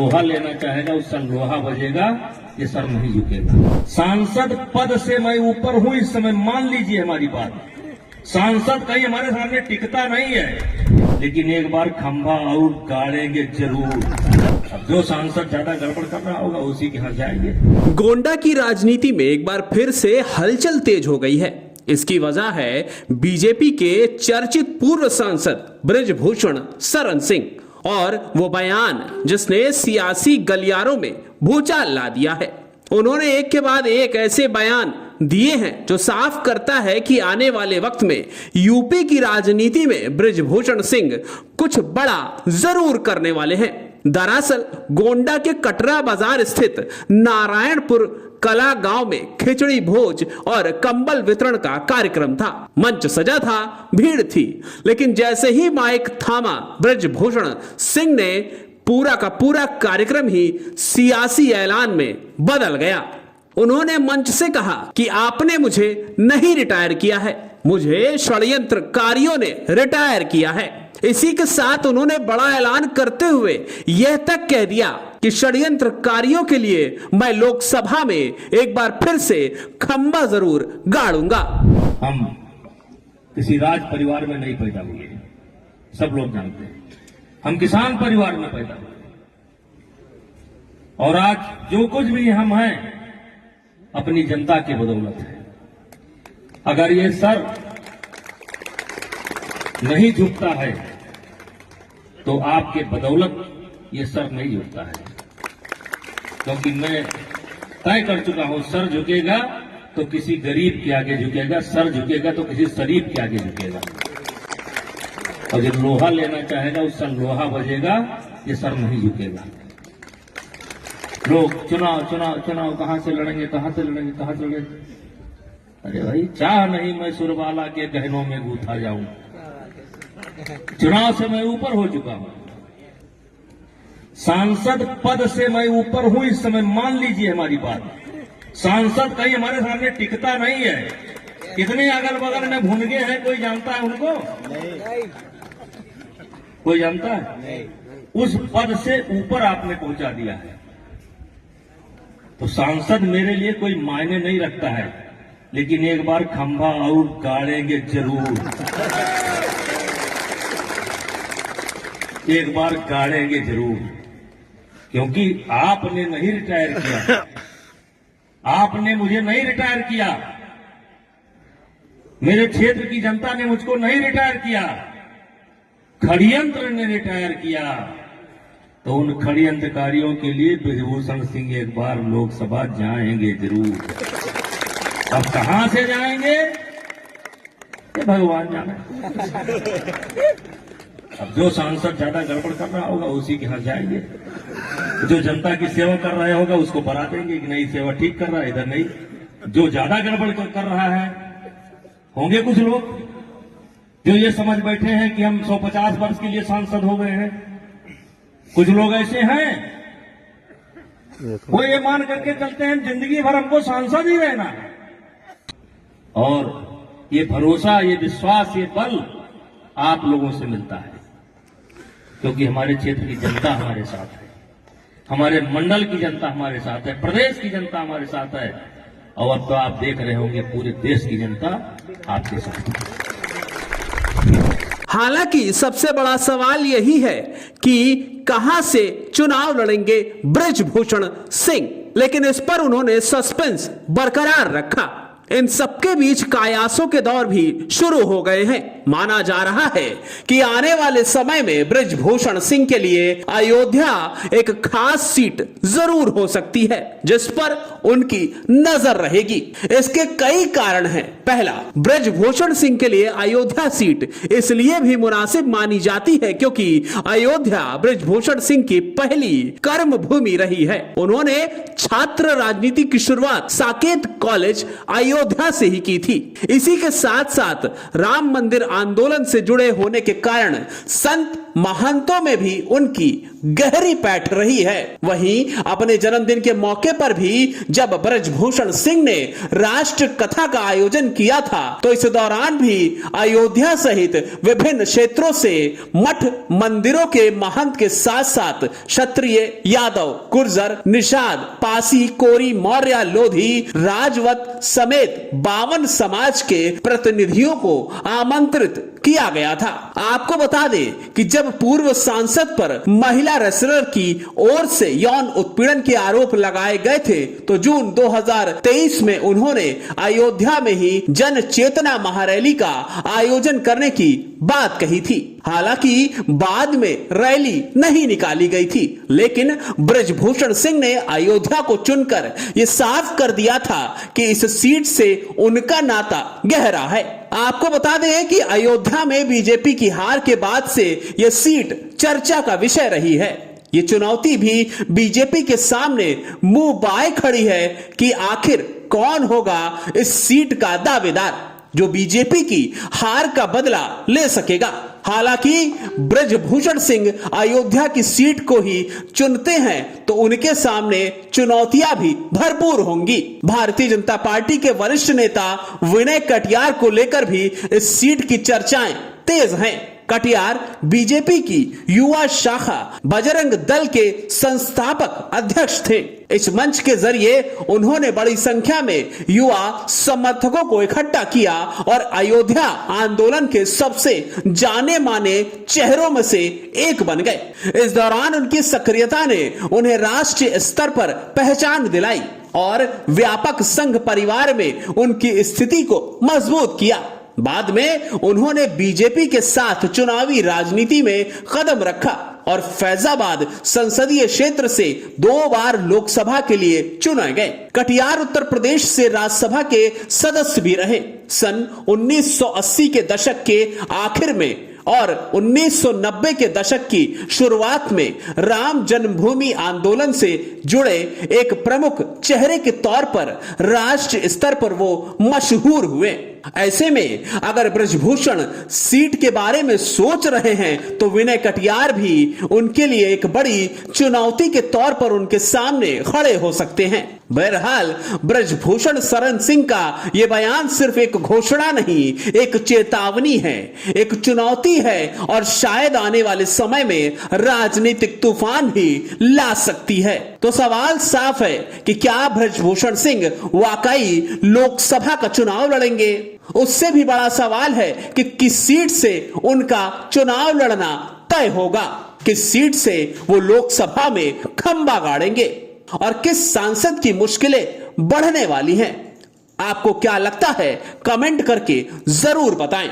लोहा लेना चाहेगा उसका लोहा बजेगा, ये सर नहीं झुकेगा। सांसद पद से मैं ऊपर हूं इस समय, मान लीजिए हमारी बात। सांसद कहीं हमारे सामने टिकता नहीं है, लेकिन एक बार खंभा और गाड़ेंगे जरूर। अब जो सांसद ज्यादा गड़बड़ कर रहा होगा उसी के यहाँ जाएंगे। गोंडा की राजनीति में एक बार फिर से हलचल तेज हो गई है। इसकी वजह है बीजेपी के चर्चित पूर्व सांसद बृजभूषण शरण सिंह और वो बयान जिसने सियासी गलियारों में भूचाल ला दिया है। उन्होंने एक के बाद एक ऐसे बयान दिए हैं जो साफ करता है कि आने वाले वक्त में यूपी की राजनीति में बृजभूषण सिंह कुछ बड़ा जरूर करने वाले हैं। दरअसल गोंडा के कटरा बाजार स्थित नारायणपुर कला गांव में खिचड़ी भोज और कंबल वितरण का कार्यक्रम था। मंच सजा था, भीड़ थी, लेकिन जैसे ही माइक थामा बृजभूषण सिंह ने पूरा का पूरा कार्यक्रम ही सियासी ऐलान में बदल गया। उन्होंने मंच से कहा कि आपने मुझे नहीं रिटायर किया है, मुझे षड्यंत्रकारियों ने रिटायर किया है। इसी के साथ उन्होंने बड़ा ऐलान करते हुए यह तक कह दिया कि षड्यंत्रकारियों के लिए मैं लोकसभा में एक बार फिर से खंबा जरूर गाड़ूंगा। हम किसी राज परिवार में नहीं पैदा हुए, सब लोग जानते हैं। हम किसान परिवार में पैदा हुए और आज जो कुछ भी हम हैं अपनी जनता की बदौलत है। अगर ये सर नहीं झुकता है तो आपके बदौलत ये सर नहीं झुकता है, क्योंकि मैं तय कर चुका हूं, सर झुकेगा तो किसी गरीब के आगे झुकेगा, सर झुकेगा तो किसी शरीफ के आगे झुकेगा। और जो लोहा लेना चाहेगा उसका लोहा बजेगा, ये सर नहीं झुकेगा। लोग चुनाव चुनाव चुनाव कहां से लड़ेंगे, कहां से लड़ेंगे, कहां से लड़ेंगे। अरे भाई, चाह नहीं मैं सुरबाला के गहनों में गूथा जाऊं। चुनाव से मैं ऊपर हो चुका हूं, सांसद पद से मैं ऊपर हूं इस समय, मान लीजिए हमारी बात। सांसद कहीं हमारे सामने टिकता नहीं है। कितने अगल बगल में भुनगे हैं, कोई जानता है उनको? नहीं। कोई जानता है? नहीं। उस पद से ऊपर आपने पहुंचा दिया है। तो सांसद मेरे लिए कोई मायने नहीं रखता है, लेकिन एक बार खंभा और गाड़ेंगे जरूर। एक बार गाड़ेंगे जरूर, क्योंकि आपने नहीं रिटायर किया, आपने मुझे नहीं रिटायर किया, मेरे क्षेत्र की जनता ने मुझको नहीं रिटायर किया, षड्यंत्र ने रिटायर किया। तो उन षड्यंत्रकारियों के लिए बृजभूषण सिंह एक बार लोकसभा जाएंगे जरूर। अब कहां से जाएंगे ये भगवान जाने। अब जो सांसद ज्यादा गड़बड़ कर रहा होगा उसी के यहाँ जाएंगे, जो जनता की सेवा कर रहा होगा उसको बता देंगे कि नहीं सेवा ठीक कर रहा है, इधर नहीं। जो ज्यादा गड़बड़ कर रहा है, होंगे कुछ लोग जो ये समझ बैठे हैं कि हम 150 वर्ष के लिए सांसद हो गए हैं। कुछ लोग ऐसे हैं वो ये मान करके चलते हैं जिंदगी भर हमको सांसद ही रहना है। और ये भरोसा, ये विश्वास, ये बल आप लोगों से मिलता है, क्योंकि हमारे क्षेत्र की जनता हमारे साथ है, हमारे मंडल की जनता हमारे साथ है, प्रदेश की जनता हमारे साथ है, और अब तो आप देख रहे होंगे पूरे देश की जनता आपके साथ है। हालांकि सबसे बड़ा सवाल यही है कि कहां से चुनाव लड़ेंगे बृजभूषण सिंह, लेकिन इस पर उन्होंने सस्पेंस बरकरार रखा। इन सबके बीच कयासों के दौर भी शुरू हो गए हैं। माना जा रहा है कि आने वाले समय में बृजभूषण सिंह के लिए अयोध्या एक खास सीट जरूर हो सकती है, जिस पर उनकी नजर रहेगी। इसके कई कारण हैं। पहला, बृजभूषण सिंह के लिए अयोध्या सीट इसलिए भी मुनासिब मानी जाती है क्योंकि अयोध्या बृजभूषण सिंह की पहली कर्म भूमि रही है। उन्होंने छात्र राजनीति की शुरुआत साकेत कॉलेज अयोध्या से ही की थी। इसी के साथ साथ राम मंदिर आंदोलन से जुड़े होने के कारण संत महंतों में भी उनकी गहरी पैठ रही है। वहीं अपने जन्मदिन के मौके पर भी जब ब्रजभूषण सिंह ने राष्ट्र कथा का आयोजन किया था तो इस दौरान भी अयोध्या सहित विभिन्न क्षेत्रों से मठ मंदिरों के महंत के साथ साथ क्षत्रिय, यादव, गुर्जर, निषाद, पासी, कोरी, मौर्य, लोधी, राजवत समेत 52 समाज के प्रतिनिधियों को आमंत्रित किया गया था। आपको बता दें कि जब पूर्व सांसद पर महिला रेसलर की ओर से यौन उत्पीड़न के आरोप लगाए गए थे तो जून 2023 में उन्होंने अयोध्या में ही जन चेतना महारैली का आयोजन करने की बात कही थी। हालांकि बाद में रैली नहीं निकाली गई थी, लेकिन ब्रजभूषण सिंह ने अयोध्या को चुनकर यह साफ कर दिया था कि इस सीट से उनका नाता गहरा है। आपको बता दें कि अयोध्या में बीजेपी की हार के बाद से यह सीट चर्चा का विषय रही है। ये चुनौती भी बीजेपी के सामने मुंह बाए खड़ी है कि आखिर कौन होगा इस सीट का दावेदार जो बीजेपी की हार का बदला ले सकेगा। हालांकि ब्रजभूषण सिंह अयोध्या की सीट को ही चुनते हैं तो उनके सामने चुनौतियां भी भरपूर होंगी। भारतीय जनता पार्टी के वरिष्ठ नेता विनय कटियार को लेकर भी इस सीट की चर्चाएं तेज हैं। कटियार बीजेपी की युवा शाखा बजरंग दल के संस्थापक अध्यक्ष थे। इस मंच के जरिए उन्होंने बड़ी संख्या में युवा समर्थकों को इकट्ठा किया और अयोध्या आंदोलन के सबसे जाने माने चेहरों में से एक बन गए। इस दौरान उनकी सक्रियता ने उन्हें राष्ट्रीय स्तर पर पहचान दिलाई और व्यापक संघ परिवार में उनकी स्थिति को मजबूत किया। बाद में उन्होंने बीजेपी के साथ चुनावी राजनीति में कदम रखा और फैजाबाद संसदीय क्षेत्र से 2 बार लोकसभा के लिए चुने गए। कटियार उत्तर प्रदेश से राज्यसभा के सदस्य भी रहे। सन 1980 के दशक के आखिर में और 1990 के दशक की शुरुआत में राम जन्मभूमि आंदोलन से जुड़े एक प्रमुख चेहरे के तौर पर राष्ट्रीय स्तर पर वो मशहूर हुए। ऐसे में अगर ब्रजभूषण सीट के बारे में सोच रहे हैं तो विनय कटियार भी उनके लिए एक बड़ी चुनौती के तौर पर उनके सामने खड़े हो सकते हैं। बहरहाल ब्रजभूषण शरण सिंह का यह बयान सिर्फ एक घोषणा नहीं, एक चेतावनी है, एक चुनौती है और शायद आने वाले समय में राजनीतिक तूफान भी ला सकती है। तो सवाल साफ है कि क्या ब्रजभूषण सिंह वाकई लोकसभा का चुनाव लड़ेंगे? उससे भी बड़ा सवाल है कि किस सीट से उनका चुनाव लड़ना तय होगा, किस सीट से वो लोकसभा में खंबा गाड़ेंगे और किस सांसद की मुश्किलें बढ़ने वाली हैं। आपको क्या लगता है? कमेंट करके जरूर बताएं।